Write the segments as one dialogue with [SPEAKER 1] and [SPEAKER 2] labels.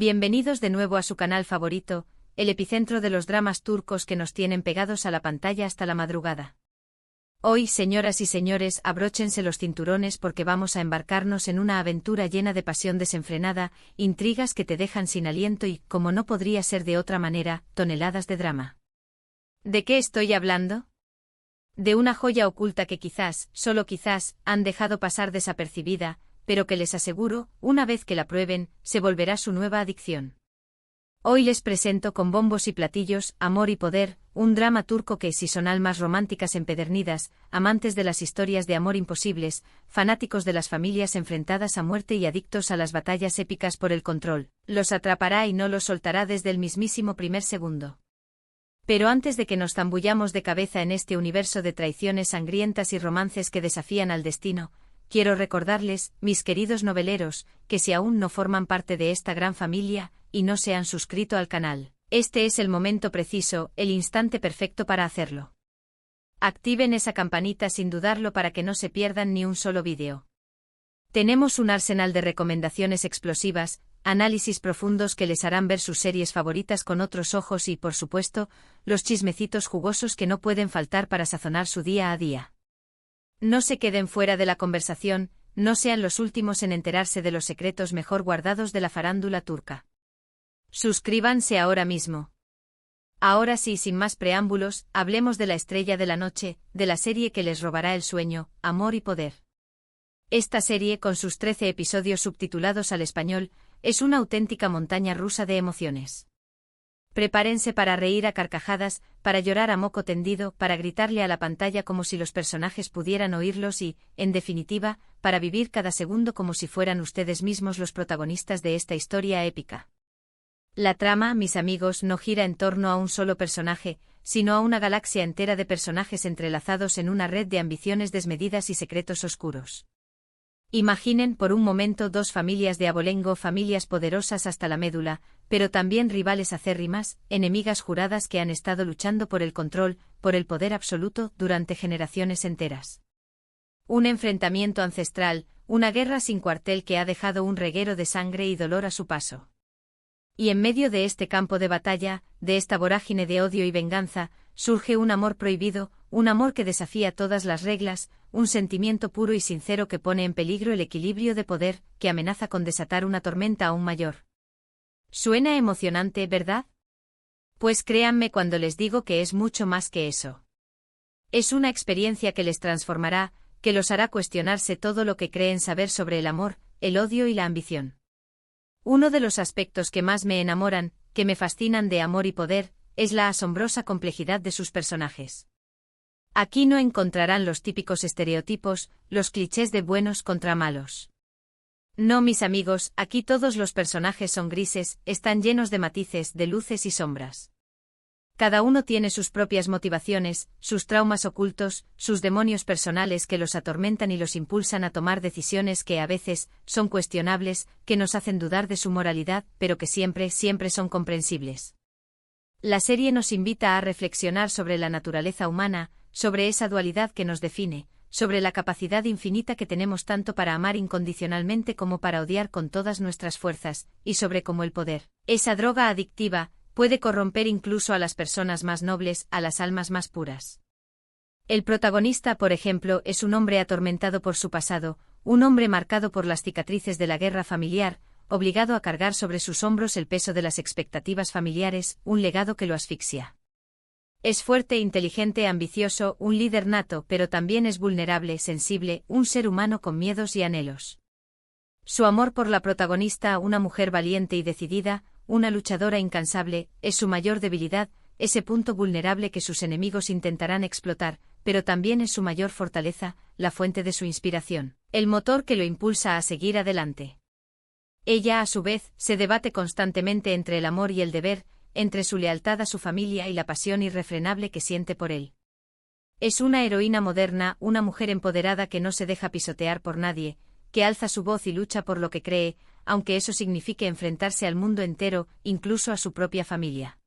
[SPEAKER 1] Bienvenidos de nuevo a su canal favorito, el epicentro de los dramas turcos que nos tienen pegados a la pantalla hasta la madrugada. Hoy, señoras y señores, abróchense los cinturones porque vamos a embarcarnos en una aventura llena de pasión desenfrenada, intrigas que te dejan sin aliento y, como no podría ser de otra manera, toneladas de drama. ¿De qué estoy hablando? De una joya oculta que quizás, solo quizás, han dejado pasar desapercibida, pero que les aseguro, una vez que la prueben, se volverá su nueva adicción. Hoy les presento con bombos y platillos, Amor y Poder, un drama turco que si son almas románticas empedernidas, amantes de las historias de amor imposibles, fanáticos de las familias enfrentadas a muerte y adictos a las batallas épicas por el control, los atrapará y no los soltará desde el mismísimo primer segundo. Pero antes de que nos zambullamos de cabeza en este universo de traiciones sangrientas y romances que desafían al destino, quiero recordarles, mis queridos noveleros, que si aún no forman parte de esta gran familia, y no se han suscrito al canal, este es el momento preciso, el instante perfecto para hacerlo. Activen esa campanita sin dudarlo para que no se pierdan ni un solo vídeo. Tenemos un arsenal de recomendaciones explosivas, análisis profundos que les harán ver sus series favoritas con otros ojos y, por supuesto, los chismecitos jugosos que no pueden faltar para sazonar su día a día. No se queden fuera de la conversación, no sean los últimos en enterarse de los secretos mejor guardados de la farándula turca. Suscríbanse ahora mismo. Ahora sí, sin más preámbulos, hablemos de la estrella de la noche, de la serie que les robará el sueño, Amor y Poder. Esta serie, con sus 13 episodios subtitulados al español, es una auténtica montaña rusa de emociones. Prepárense para reír a carcajadas, para llorar a moco tendido, para gritarle a la pantalla como si los personajes pudieran oírlos y, en definitiva, para vivir cada segundo como si fueran ustedes mismos los protagonistas de esta historia épica. La trama, mis amigos, no gira en torno a un solo personaje, sino a una galaxia entera de personajes entrelazados en una red de ambiciones desmedidas y secretos oscuros. Imaginen por un momento dos familias de abolengo, familias poderosas hasta la médula, pero también rivales acérrimas, enemigas juradas que han estado luchando por el control, por el poder absoluto, durante generaciones enteras. Un enfrentamiento ancestral, una guerra sin cuartel que ha dejado un reguero de sangre y dolor a su paso. Y en medio de este campo de batalla, de esta vorágine de odio y venganza, surge un amor prohibido, un amor que desafía todas las reglas, un sentimiento puro y sincero que pone en peligro el equilibrio de poder, que amenaza con desatar una tormenta aún mayor. ¿Suena emocionante, verdad? Pues créanme cuando les digo que es mucho más que eso. Es una experiencia que les transformará, que los hará cuestionarse todo lo que creen saber sobre el amor, el odio y la ambición. Uno de los aspectos que más me enamoran, que me fascinan de Amor y Poder, es la asombrosa complejidad de sus personajes. Aquí no encontrarán los típicos estereotipos, los clichés de buenos contra malos. No, mis amigos, aquí todos los personajes son grises, están llenos de matices, de luces y sombras. Cada uno tiene sus propias motivaciones, sus traumas ocultos, sus demonios personales que los atormentan y los impulsan a tomar decisiones que a veces son cuestionables, que nos hacen dudar de su moralidad, pero que siempre son comprensibles. La serie nos invita a reflexionar sobre la naturaleza humana, sobre esa dualidad que nos define, sobre la capacidad infinita que tenemos tanto para amar incondicionalmente como para odiar con todas nuestras fuerzas, y sobre cómo el poder, esa droga adictiva, puede corromper incluso a las personas más nobles, a las almas más puras. El protagonista, por ejemplo, es un hombre atormentado por su pasado, un hombre marcado por las cicatrices de la guerra familiar, obligado a cargar sobre sus hombros el peso de las expectativas familiares, un legado que lo asfixia. Es fuerte, inteligente, ambicioso, un líder nato, pero también es vulnerable, sensible, un ser humano con miedos y anhelos. Su amor por la protagonista, una mujer valiente y decidida, una luchadora incansable, es su mayor debilidad, ese punto vulnerable que sus enemigos intentarán explotar, pero también es su mayor fortaleza, la fuente de su inspiración, el motor que lo impulsa a seguir adelante. Ella, a su vez, se debate constantemente entre el amor y el deber, entre su lealtad a su familia y la pasión irrefrenable que siente por él. Es una heroína moderna, una mujer empoderada que no se deja pisotear por nadie, que alza su voz y lucha por lo que cree, aunque eso signifique enfrentarse al mundo entero, incluso a su propia familia.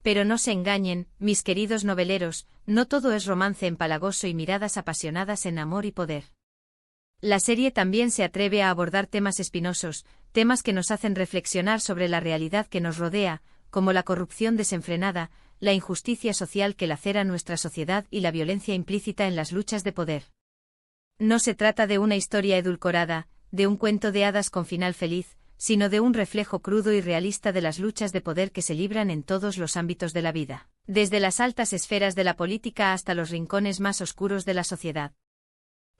[SPEAKER 1] Pero no se engañen, mis queridos noveleros, no todo es romance empalagoso y miradas apasionadas en Amor y Poder. La serie también se atreve a abordar temas espinosos, temas que nos hacen reflexionar sobre la realidad que nos rodea, como la corrupción desenfrenada, la injusticia social que lacera nuestra sociedad y la violencia implícita en las luchas de poder. No se trata de una historia edulcorada, de un cuento de hadas con final feliz, sino de un reflejo crudo y realista de las luchas de poder que se libran en todos los ámbitos de la vida, desde las altas esferas de la política hasta los rincones más oscuros de la sociedad.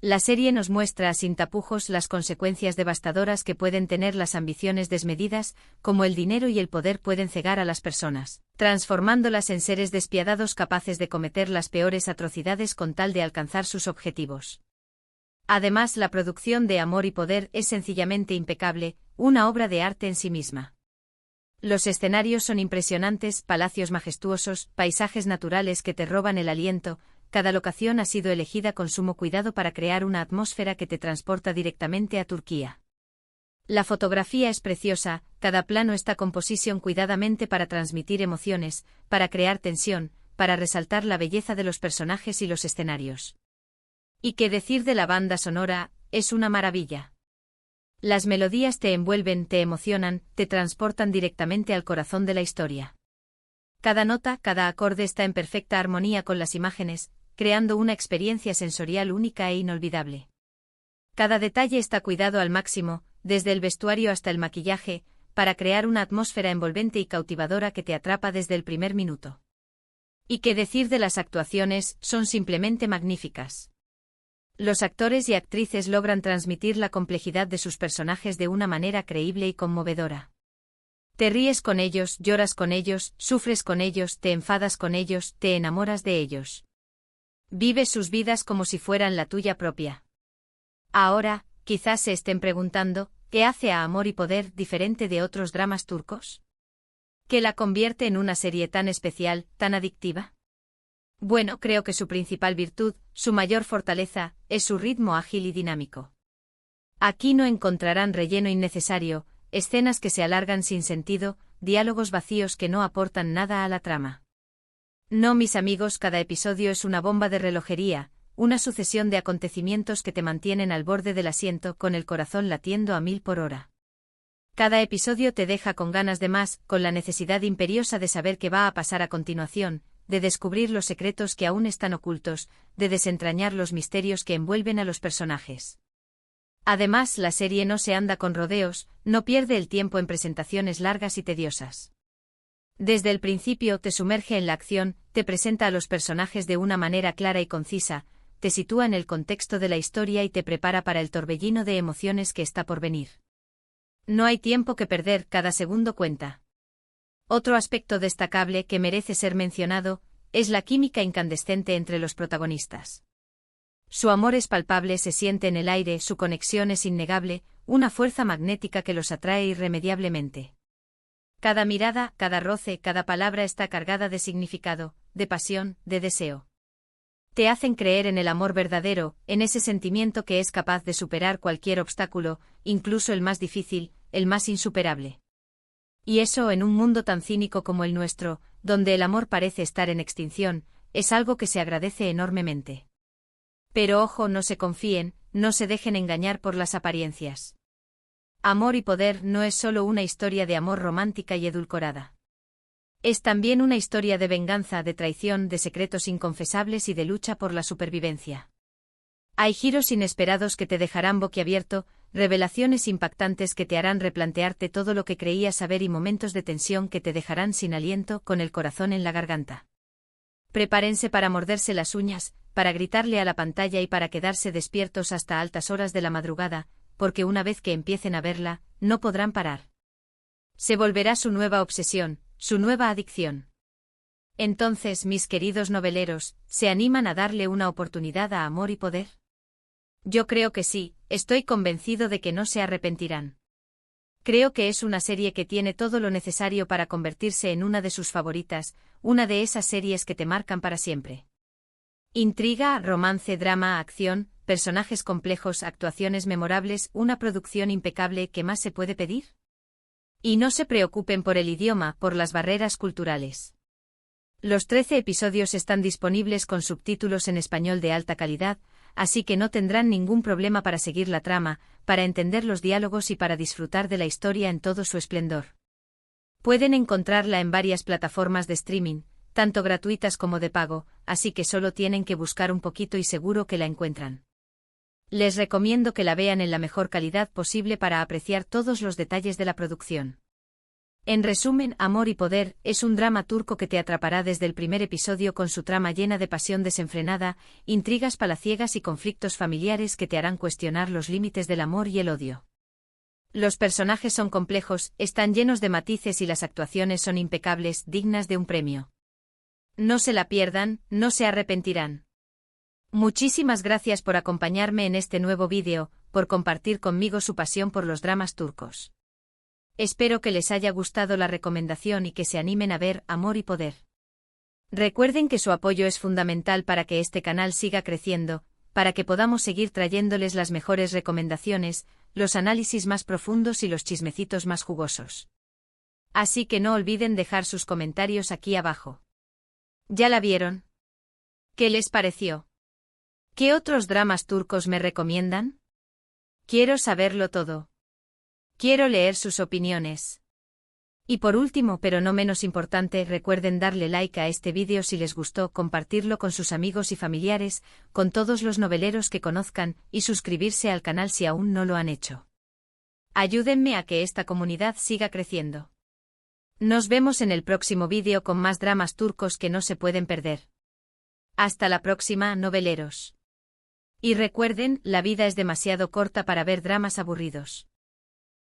[SPEAKER 1] La serie nos muestra sin tapujos las consecuencias devastadoras que pueden tener las ambiciones desmedidas, como el dinero y el poder pueden cegar a las personas, transformándolas en seres despiadados capaces de cometer las peores atrocidades con tal de alcanzar sus objetivos. Además, la producción de Amor y Poder es sencillamente impecable, una obra de arte en sí misma. Los escenarios son impresionantes, palacios majestuosos, paisajes naturales que te roban el aliento. Cada locación ha sido elegida con sumo cuidado para crear una atmósfera que te transporta directamente a Turquía. La fotografía es preciosa, cada plano está composición cuidadamente para transmitir emociones, para crear tensión, para resaltar la belleza de los personajes y los escenarios. Y qué decir de la banda sonora, es una maravilla. Las melodías te envuelven, te emocionan, te transportan directamente al corazón de la historia. Cada nota, cada acorde está en perfecta armonía con las imágenes, creando una experiencia sensorial única e inolvidable. Cada detalle está cuidado al máximo, desde el vestuario hasta el maquillaje, para crear una atmósfera envolvente y cautivadora que te atrapa desde el primer minuto. Y qué decir de las actuaciones, son simplemente magníficas. Los actores y actrices logran transmitir la complejidad de sus personajes de una manera creíble y conmovedora. Te ríes con ellos, lloras con ellos, sufres con ellos, te enfadas con ellos, te enamoras de ellos. Vives sus vidas como si fueran la tuya propia. Ahora, quizás se estén preguntando, ¿qué hace a Amor y Poder diferente de otros dramas turcos? ¿Qué la convierte en una serie tan especial, tan adictiva? Bueno, creo que su principal virtud, su mayor fortaleza, es su ritmo ágil y dinámico. Aquí no encontrarán relleno innecesario, escenas que se alargan sin sentido, diálogos vacíos que no aportan nada a la trama. No, mis amigos, cada episodio es una bomba de relojería, una sucesión de acontecimientos que te mantienen al borde del asiento con el corazón latiendo a 1000 por hora. Cada episodio te deja con ganas de más, con la necesidad imperiosa de saber qué va a pasar a continuación, de descubrir los secretos que aún están ocultos, de desentrañar los misterios que envuelven a los personajes. Además, la serie no se anda con rodeos, no pierde el tiempo en presentaciones largas y tediosas. Desde el principio te sumerge en la acción, te presenta a los personajes de una manera clara y concisa, te sitúa en el contexto de la historia y te prepara para el torbellino de emociones que está por venir. No hay tiempo que perder, cada segundo cuenta. Otro aspecto destacable que merece ser mencionado es la química incandescente entre los protagonistas. Su amor es palpable, se siente en el aire, su conexión es innegable, una fuerza magnética que los atrae irremediablemente. Cada mirada, cada roce, cada palabra está cargada de significado, de pasión, de deseo. Te hacen creer en el amor verdadero, en ese sentimiento que es capaz de superar cualquier obstáculo, incluso el más difícil, el más insuperable. Y eso, en un mundo tan cínico como el nuestro, donde el amor parece estar en extinción, es algo que se agradece enormemente. Pero ojo, no se confíen, no se dejen engañar por las apariencias. Amor y Poder no es solo una historia de amor romántica y edulcorada. Es también una historia de venganza, de traición, de secretos inconfesables y de lucha por la supervivencia. Hay giros inesperados que te dejarán boquiabierto, revelaciones impactantes que te harán replantearte todo lo que creías saber y momentos de tensión que te dejarán sin aliento, con el corazón en la garganta. Prepárense para morderse las uñas, para gritarle a la pantalla y para quedarse despiertos hasta altas horas de la madrugada, porque una vez que empiecen a verla, no podrán parar. Se volverá su nueva obsesión, su nueva adicción. Entonces, mis queridos noveleros, ¿se animan a darle una oportunidad a Amor y Poder? Yo creo que sí, estoy convencido de que no se arrepentirán. Creo que es una serie que tiene todo lo necesario para convertirse en una de sus favoritas, una de esas series que te marcan para siempre. Intriga, romance, drama, acción, personajes complejos, actuaciones memorables, una producción impecable, ¿qué más se puede pedir? Y no se preocupen por el idioma, por las barreras culturales. Los 13 episodios están disponibles con subtítulos en español de alta calidad, así que no tendrán ningún problema para seguir la trama, para entender los diálogos y para disfrutar de la historia en todo su esplendor. Pueden encontrarla en varias plataformas de streaming, tanto gratuitas como de pago, así que solo tienen que buscar un poquito y seguro que la encuentran. Les recomiendo que la vean en la mejor calidad posible para apreciar todos los detalles de la producción. En resumen, Amor y Poder es un drama turco que te atrapará desde el primer episodio con su trama llena de pasión desenfrenada, intrigas palaciegas y conflictos familiares que te harán cuestionar los límites del amor y el odio. Los personajes son complejos, están llenos de matices y las actuaciones son impecables, dignas de un premio. No se la pierdan, no se arrepentirán. Muchísimas gracias por acompañarme en este nuevo vídeo, por compartir conmigo su pasión por los dramas turcos. Espero que les haya gustado la recomendación y que se animen a ver Amor y Poder. Recuerden que su apoyo es fundamental para que este canal siga creciendo, para que podamos seguir trayéndoles las mejores recomendaciones, los análisis más profundos y los chismecitos más jugosos. Así que no olviden dejar sus comentarios aquí abajo. ¿Ya la vieron? ¿Qué les pareció? ¿Qué otros dramas turcos me recomiendan? Quiero saberlo todo. Quiero leer sus opiniones. Y por último, pero no menos importante, recuerden darle like a este vídeo si les gustó, compartirlo con sus amigos y familiares, con todos los noveleros que conozcan, y suscribirse al canal si aún no lo han hecho. Ayúdenme a que esta comunidad siga creciendo. Nos vemos en el próximo vídeo con más dramas turcos que no se pueden perder. Hasta la próxima, noveleros. Y recuerden, la vida es demasiado corta para ver dramas aburridos.